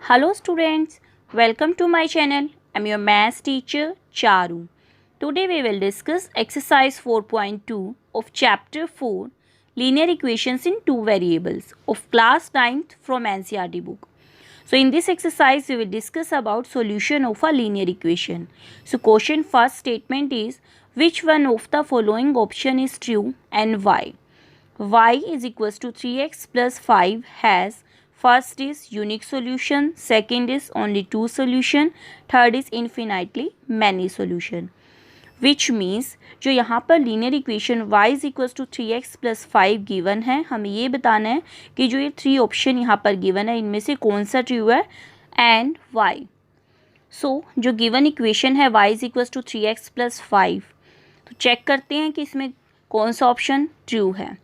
Hello students, welcome to my channel. I'm your maths teacher Charu. Today we will discuss exercise 4.2 of chapter 4 linear equations in two variables of class 9th from NCERT book. So in this exercise we will discuss about solution of a linear equation. So question first statement is which one of the following option is true and why? Y is equals to 3x plus 5 has first is unique solution, second is only two solution, third is infinitely many solution. Which means जो यहाँ पर linear equation y is equals to 3x plus 5 given है, हमें ये बताना है कि जो ये थ्री ऑप्शन यहाँ पर गिवन है इनमें से कौन सा ट्रू है एंड y. सो जो गिवन इक्वेशन है y is equals to 3x plus 5, तो चेक करते हैं कि इसमें कौन सा ऑप्शन ट्रू है.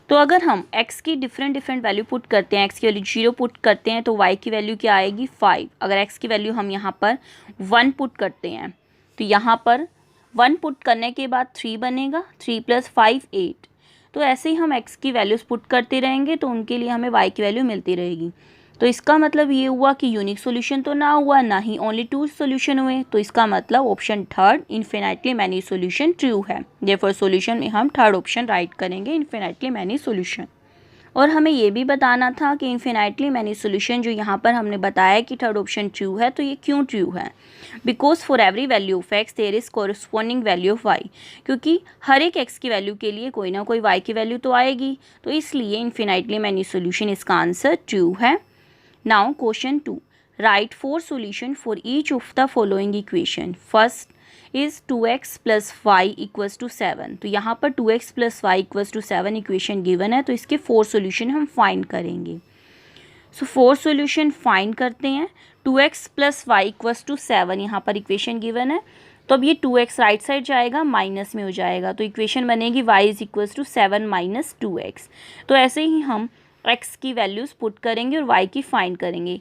तो अगर हम x की डिफरेंट वैल्यू पुट करते हैं, x की वैल्यू 0 पुट करते हैं तो y की वैल्यू क्या आएगी 5. अगर x की वैल्यू हम यहाँ पर 1 पुट करते हैं तो यहाँ पर 1 पुट करने के बाद 3 बनेगा, 3 प्लस 5 8. तो ऐसे ही हम x की वैल्यूज़ पुट करते रहेंगे तो उनके लिए हमें y की वैल्यू मिलती रहेगी. तो इसका मतलब ये हुआ कि यूनिक सॉल्यूशन तो ना हुआ, ना ही ओनली टू सॉल्यूशन हुए. तो इसका मतलब option third infinitely many solution true है. देयरफॉर सॉल्यूशन में हम थर्ड ऑप्शन राइट करेंगे, इन्फिनिटली मैनी सॉल्यूशन. और हमें ये भी बताना था कि इन्फिनिटली मैनी सॉल्यूशन जो यहाँ पर हमने बताया कि थर्ड ऑप्शन ट्रू है, तो ये क्यों ट्रू है? Because for every value of x there is corresponding value of y. क्योंकि हर एक एक्स की वैल्यू के लिए कोई ना कोई वाई की वैल्यू तो आएगी, तो इसलिए इन्फिनिटली मैनी सॉल्यूशन इसका आंसर ट्रू है. Now question 2. Write 4 solution for each of the following equation. First is 2x plus y equals to 7. तो यहाँ पर 2x plus y equals to 7 equation given है, तो इसके 4 सोल्यूशन हम फाइंड करेंगे. सो 4 सोल्यूशन फाइंड करते हैं. 2x plus y equals to 7 यहाँ पर इक्वेशन गिवन है, तो अब ये 2x राइट साइड जाएगा, माइनस में हो जाएगा, तो इक्वेशन बनेगी y is equals to 7 minus 2x. तो ऐसे ही हम x की वैल्यूज़ पुट करेंगे और y की फाइंड करेंगे.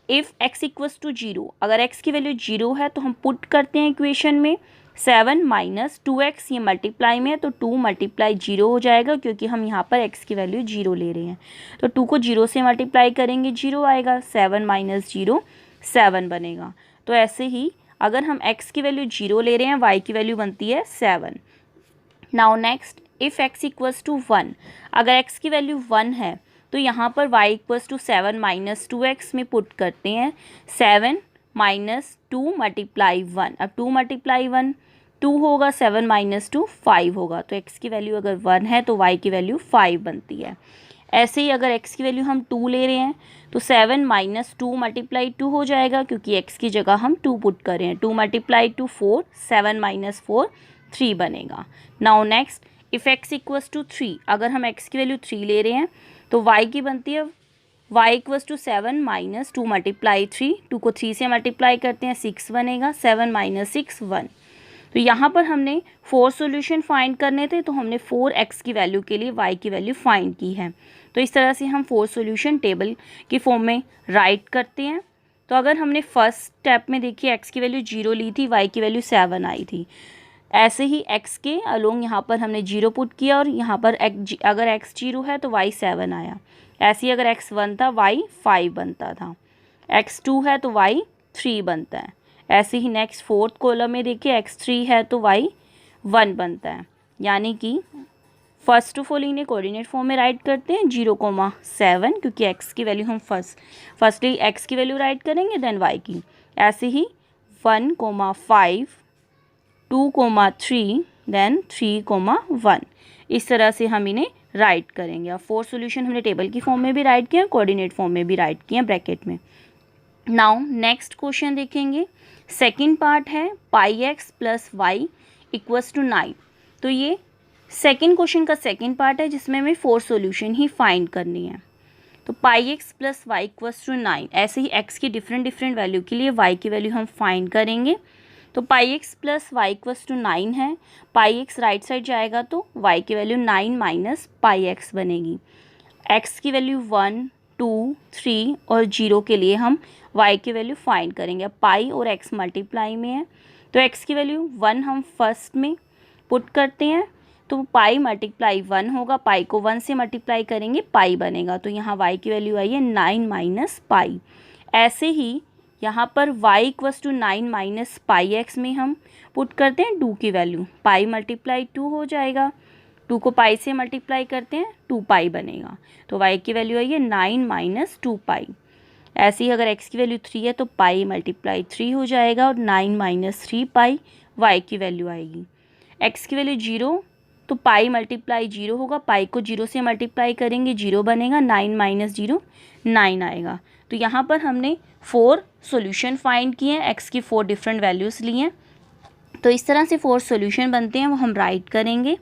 इफ़ x इक्वल्स टू 0, अगर x की वैल्यू 0 है तो हम पुट करते हैं इक्वेशन में 7 माइनस 2x, ये मल्टीप्लाई में है तो 2 मल्टीप्लाई 0 हो जाएगा, क्योंकि हम यहाँ पर x की वैल्यू 0 ले रहे हैं. तो 2 को 0 से मल्टीप्लाई करेंगे 0 आएगा, 7 माइनस 0 7 बनेगा. तो ऐसे ही अगर हम x की वैल्यू 0 ले रहे हैं, y की वैल्यू बनती है 7. Now next, if x equals to 1, अगर x की वैल्यू 1 है तो यहाँ पर y equals to 7 minus 2x में पुट करते हैं 7 माइनस 2 मल्टीप्लाई 1. अब 2 मल्टीप्लाई 1 2 होगा, 7 माइनस 2 5 होगा. तो x की वैल्यू अगर 1 है तो y की वैल्यू 5 बनती है. ऐसे ही अगर x की वैल्यू हम 2 ले रहे हैं तो 7 माइनस 2 मल्टीप्लाई 2 हो जाएगा, क्योंकि x की जगह हम 2 पुट कर रहे हैं. 2 मल्टीप्लाई 2 4, 7 माइनस 4 3 बनेगा. Now next, if x equals to 3, अगर हम x की वैल्यू 3 ले रहे हैं तो y की बनती है y equals to 7 minus 2 multiply 3, 2 को 3 से मल्टीप्लाई करते हैं 6 बनेगा, 7 माइनस 6 1. तो यहाँ पर हमने 4 सॉल्यूशन फाइंड करने थे, तो हमने 4x की वैल्यू के लिए y की वैल्यू फाइंड की है. तो इस तरह से हम 4 सॉल्यूशन टेबल की फॉर्म में राइट करते हैं. तो अगर हमने फर्स्ट स्टेप में देखिए x की वैल्यू 0 ली थी, y की वैल्यू 7 आई थी. ऐसे ही x के अलोंग यहाँ पर हमने 0 पुट किया और यहाँ पर अगर x 0 है तो y 7 आया. ऐसे ही अगर x 1 था y 5 बनता था, x 2 है तो y 3 बनता है. ऐसे ही नेक्स्ट फोर्थ कॉलम में देखिए x 3 है तो y 1 बनता है. यानी कि फर्स्ट ऑफ ऑल इन्हें कोऑर्डिनेट फॉर्म में राइट करते हैं 0,7, क्योंकि x की वैल्यू हम फर्स्टली x की वैल्यू राइट करेंगे देन y की. ऐसे ही 1,5 2,3 देन 3,1, इस तरह से हम इन्हें राइट करेंगे. अब 4 सॉल्यूशन हमने टेबल की फॉर्म में भी राइट किया, कोऑर्डिनेट फॉर्म में भी राइट किया ब्रैकेट में. नाउ नेक्स्ट क्वेश्चन देखेंगे. सेकंड पार्ट है pi x plus y equals to 9. तो ये सेकंड क्वेश्चन का सेकंड पार्ट है जिसमें हमें 4 सॉल्यूशन ही फाइंड करनी है. तो pi x plus y equals to 9. ऐसे ही x की डिफरेंट वैल्यू के लिए y की वैल्यू हम फाइंड करेंगे. तो pi x plus y equals to 9 है, पाई एक्स राइट साइड जाएगा तो y की वैल्यू 9 माइनस पाई एक्स बनेगी. x की वैल्यू 1 2 3 और 0 के लिए हम y की वैल्यू फाइंड करेंगे. अब पाई और x मल्टीप्लाई में है तो x की वैल्यू 1 हम फर्स्ट में पुट करते हैं, तो पाई मल्टीप्लाई 1 होगा, पाई को 1 से मल्टीप्लाई करेंगे पाई बनेगा. तो यहाँ y की वैल्यू आई है 9 माइनस पाई. ऐसे ही यहाँ पर y equals to 9 minus pi x में हम पुट करते हैं 2 की वैल्यू, पाई मल्टीप्लाई 2 हो जाएगा, 2 को पाई से मल्टीप्लाई करते हैं 2 पाई बनेगा, तो y की वैल्यू आई है 9 माइनस 2 पाई। ऐसे ही अगर x की वैल्यू 3 है तो पाई मल्टीप्लाई 3 हो जाएगा और 9 माइनस 3 पाई y की वैल्यू आएगी। x की वैल्यू 0 तो पाई मल्टीप्लाई 0 होगा, पाई को 0 से मल्टीप्लाई करेंगे 0 बनेगा, 9 माइनस 0 9 आएगा। तो यहाँ पर हमने 4 सॉल्यूशन फाइंड किए हैं, x की 4 डिफरेंट वैल्यूज़ लिए हैं। तो इस तरह से 4 सॉल्यूशन बनते हैं, वो हम राइट करेंगे।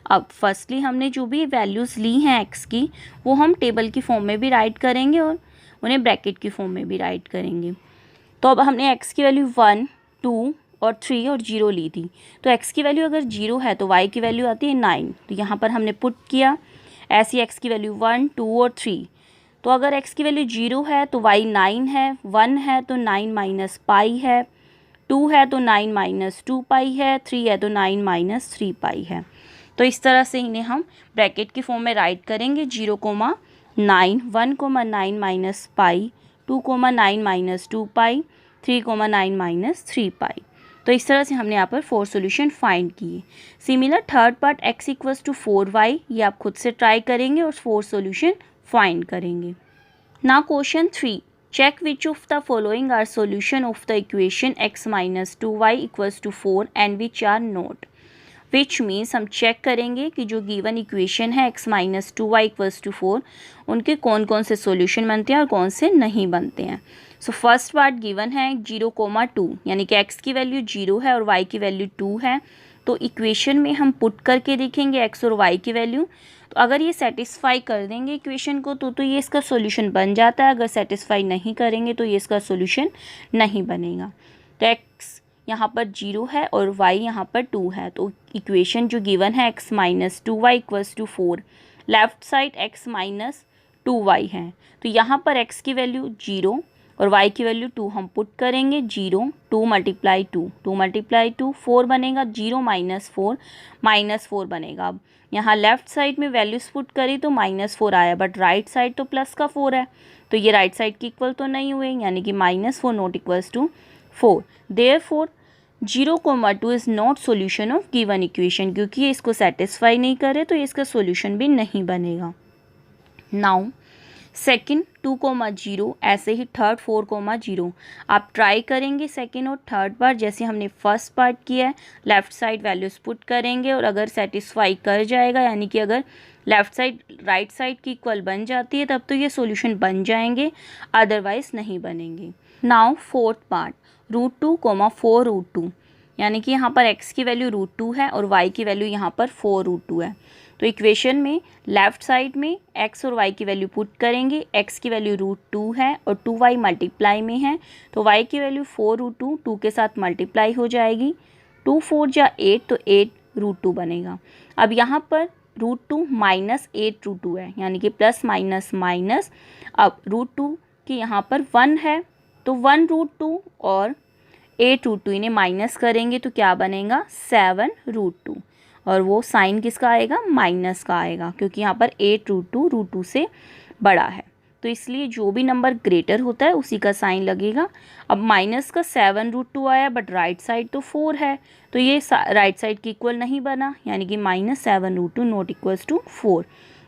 अब फर्स्टली हमने जो भी वैल्यूज़ ली हैं x की वो हम टेबल की फॉर्म में भी राइट करेंगे और उन्हें ब्रैकेट की फॉर्म में भी राइट करेंगे। तो अब हमने x की वैल्यू 1 2 और 3 और 0 ली थी, तो x की वैल्यू अगर 0 है तो y की वैल्यू आती है 9, तो यहाँ पर हमने पुट किया। ऐसी x की वैल्यू 1 2 और 3, तो अगर x की वैल्यू 0 है तो y 9 है, 1 है तो 9 माइनस पाई है, 2 है तो 9 माइनस 2 पाई है, 3 है तो 9 माइनस 3 पाई है। तो इस तरह से इन्हें हम ब्रैकेट की फॉर्म में राइट करेंगे, 0 comma 9 1 comma 9 minus pi, 2 comma 9 minus 2 pi, 3 comma 9 minus 3 pi. तो इस तरह से हमने यहाँ पर 4 सॉल्यूशन फाइंड किए। Similar third part x equals to 4y, ये आप खुद से ट्राई करेंगे और 4 सॉल्यूशन फाइंड करेंगे। Now question 3, check which of the following are solution of the equation x minus 2y equals to 4 and which are not. Which means हम check करेंगे कि जो गिवन इक्वेशन है x minus 2y equals to 4, उनके कौन कौन से solution बनते हैं और कौन से नहीं बनते हैं। सो फर्स्ट पार्ट गिवन है 0,2, यानी कि x की वैल्यू 0 है और y की वैल्यू 2 है। तो इक्वेशन में हम पुट करके देखेंगे x और y की वैल्यू, तो अगर ये सेटिस्फाई कर देंगे इक्वेशन को तो ये इसका सॉल्यूशन बन जाता है, अगर सेटिस्फाई नहीं करेंगे तो ये इसका सॉल्यूशन नहीं बनेगा। तो x यहाँ पर 0 है और y यहाँ पर 2 है, तो इक्वेशन जो गिवन है x minus 2y equals to 4, left side x minus 2y है, तो यहाँ पर x की वैल्यू 0 और y की वैल्यू 2 हम पुट करेंगे। 0 2 मल्टीप्लाई 2 2 मल्टीप्लाई 2 4 बनेगा, 0 माइनस 4 बनेगा। अब यहाँ लेफ्ट साइड में वैल्यूज़ पुट करी तो -4 आया, बट राइट साइड तो प्लस का 4 है, तो ये राइट साइड की इक्वल तो नहीं हुए, यानी कि -4 not equals to 4। Therefore 0,2 is not solution of given equation, क्योंकि ये इसको सेटिस्फाई नहीं करे तो ये इसका सॉल्यूशन भी नहीं बनेगा। नाउ सेकेंड 2,0, ऐसे ही थर्ड 4,0 आप ट्राई करेंगे सेकेंड और थर्ड बार, जैसे हमने फर्स्ट पार्ट किया है। लेफ़्ट साइड वैल्यूज़ पुट करेंगे और अगर सेटिस्फाई कर जाएगा, यानी कि अगर लेफ़्ट साइड राइट साइड की इक्वल बन जाती है तब तो ये सॉल्यूशन बन जाएंगे, अदरवाइज़ नहीं बनेंगे। नाउ फोर्थ पार्ट √2, 4√2, यानी कि यहाँ पर x की वैल्यू √2 है और y की वैल्यू यहाँ पर 4√2 है। तो इक्वेशन में लेफ़्ट साइड में x और y की वैल्यू पुट करेंगे। x की वैल्यू √2 है और 2y मल्टीप्लाई में है, तो y की वैल्यू 4√2 2 के साथ मल्टीप्लाई हो जाएगी, 2 4 जा 8 तो 8√2 बनेगा। अब यहाँ पर √2 माइनस 8√2 है, यानी कि प्लस माइनस माइनस। अब √2 की यहाँ पर 1 है तो 1√2 और 8√2 इन्हें माइनस करेंगे तो क्या बनेगा 7√2, और वो साइन किसका आएगा माइनस का आएगा, क्योंकि यहाँ पर 8√2 √2 से बड़ा है, तो इसलिए जो भी नंबर ग्रेटर होता है उसी का साइन लगेगा। अब माइनस का 7√2 आया, बट राइट साइड तो 4 है, तो ये राइट साइड की इक्वल नहीं बना, यानी कि -7√2 not equals to 4।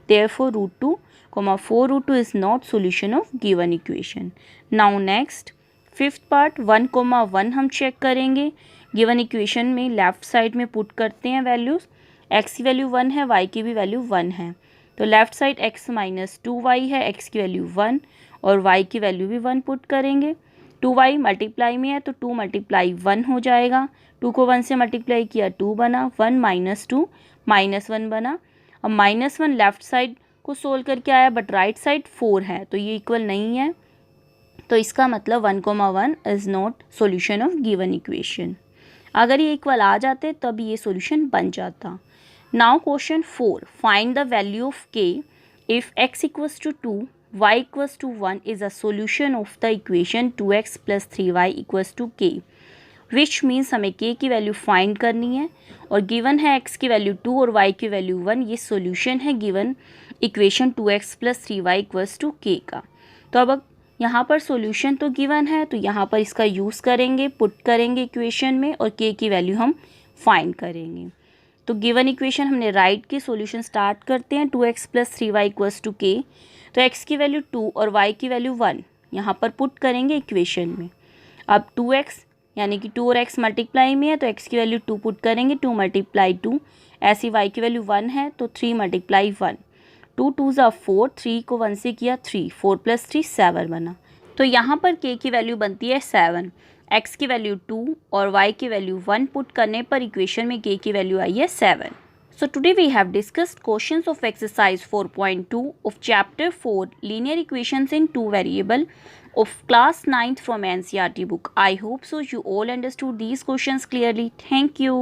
Therefore √2, 4√2 is not solution of given equation. Now next fifth part 1,1 हम चेक करेंगे। गिवन इक्वेशन में लेफ़्ट साइड में पुट करते हैं वैल्यूज़, x की वैल्यू 1 है, y की भी वैल्यू 1 है, तो left side x minus 2y है, x की वैल्यू 1 और y की वैल्यू भी 1 पुट करेंगे। 2y मल्टीप्लाई में है तो 2 मल्टीप्लाई 1 हो जाएगा, 2 को 1 से मल्टीप्लाई किया 2 बना, 1 माइनस 2 -1 बना। अब -1 लेफ़्ट साइड को सोल्व करके आया, बट राइट साइड 4 है, तो ये इक्वल नहीं है, तो इसका मतलब 1,1 is not solution of given equation. अगर ये इक्वल आ जाते तब ये सॉल्यूशन बन जाता। Now question 4, find the value of k if x equals to 2 y equals to 1 is a solution of the equation 2x plus 3y equals to k, which means हमें k की value find करनी है और given है x की value 2 और y की value 1, ये सॉल्यूशन है given equation 2x plus 3y equals to k का। तो अब यहाँ पर सॉल्यूशन तो गिवन है, तो यहाँ पर इसका यूज़ करेंगे, पुट करेंगे इक्वेशन में और k की वैल्यू हम फाइंड करेंगे। तो गिवन इक्वेशन हमने राइट की, सॉल्यूशन स्टार्ट करते हैं। 2x + 3y = k, तो x की वैल्यू 2 और y की वैल्यू 1 यहाँ पर पुट करेंगे इक्वेशन में। अब 2x यानी कि 2 और x मल्टीप्लाई में है, तो x की वैल्यू 2 पुट करेंगे, 2 × 2, ऐसी y की वैल्यू 1 है तो 3 × 1, 2 2 ज़ा 4, 3 को 1 से किया 3, 4 + 3 7 बना। तो यहाँ पर k की वैल्यू बनती है 7, x की वैल्यू 2 और y की वैल्यू 1 पुट करने पर इक्वेशन में k की वैल्यू आई है 7। So today we have discussed questions of exercise 4.2 of chapter 4 linear equations in two variable of class 9th from NCERT book. I hope so you all understood these questions clearly. Thank you.